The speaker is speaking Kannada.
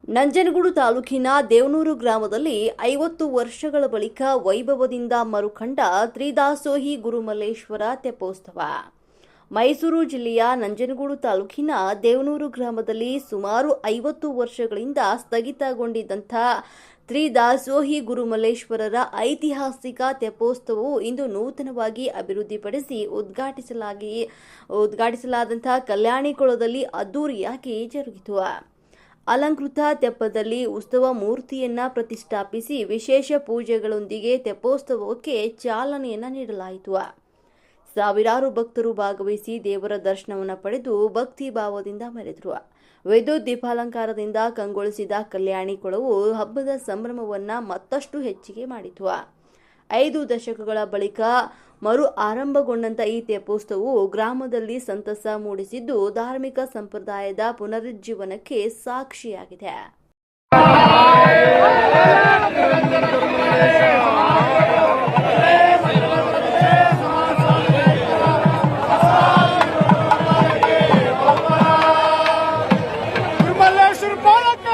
ನಂಜನಗೂಡು ತಾಲೂಕಿನ ದೇವನೂರು ಗ್ರಾಮದಲ್ಲಿ 50 ವರ್ಷಗಳ ಬಳಿಕ ವೈಭವದಿಂದ ಮರುಕಂಡ ತ್ರಿದಾಸೋಹಿ ಗುರುಮಲ್ಲೇಶ್ವರ ತೆಪ್ಪೋತ್ಸವ. ಮೈಸೂರು ಜಿಲ್ಲೆಯ ನಂಜನಗೂಡು ತಾಲೂಕಿನ ದೇವನೂರು ಗ್ರಾಮದಲ್ಲಿ ಸುಮಾರು 50 ವರ್ಷಗಳಿಂದ ಸ್ಥಗಿತಗೊಂಡಿದ್ದಂಥ ತ್ರಿದಾಸೋಹಿ ಗುರುಮಲ್ಲೇಶ್ವರರ ಐತಿಹಾಸಿಕ ತೆಪ್ಪೋತ್ಸವವು ಇಂದು ನೂತನವಾಗಿ ಅಭಿವೃದ್ಧಿಪಡಿಸಿ ಉದ್ಘಾಟಿಸಲಾದಂಥ ಕಲ್ಯಾಣಿಕೊಳದಲ್ಲಿ ಅದ್ದೂರಿಯಾಗಿ ಜರುಗಿತು. ಅಲಂಕೃತ ತೆಪ್ಪದಲ್ಲಿ ಉತ್ಸವ ಮೂರ್ತಿಯನ್ನ ಪ್ರತಿಷ್ಠಾಪಿಸಿ ವಿಶೇಷ ಪೂಜೆಗಳೊಂದಿಗೆ ತೆಪ್ಪೋತ್ಸವಕ್ಕೆ ಚಾಲನೆಯನ್ನ ನೀಡಲಾಯಿತು. ಸಾವಿರಾರು ಭಕ್ತರು ಭಾಗವಹಿಸಿ ದೇವರ ದರ್ಶನವನ್ನು ಪಡೆದು ಭಕ್ತಿ ಭಾವದಿಂದ ಮೆರೆದರು. ವಿದ್ಯುತ್ ದೀಪಾಲಂಕಾರದಿಂದ ಕಂಗೊಳಿಸಿದ ಕಲ್ಯಾಣಿಕೊಳವು ಹಬ್ಬದ ಸಂಭ್ರಮವನ್ನ ಮತ್ತಷ್ಟು ಹೆಚ್ಚಿಗೆ ಮಾಡಿತು. 5 ದಶಕಗಳ ಬಳಿಕ ಮರು ಆರಂಭಗೊಂಡಂತ ಈ ತೆಪ್ಪೋತ್ಸವವು ಗ್ರಾಮದಲ್ಲಿ ಸಂತಸ ಮೂಡಿಸಿದ್ದು ಧಾರ್ಮಿಕ ಸಂಪ್ರದಾಯದ ಪುನರುಜ್ಜೀವನಕ್ಕೆ ಸಾಕ್ಷಿಯಾಗಿದೆ. ಗುರುಮಲ್ಲೇಶ್ವರ ಬಾಲಕ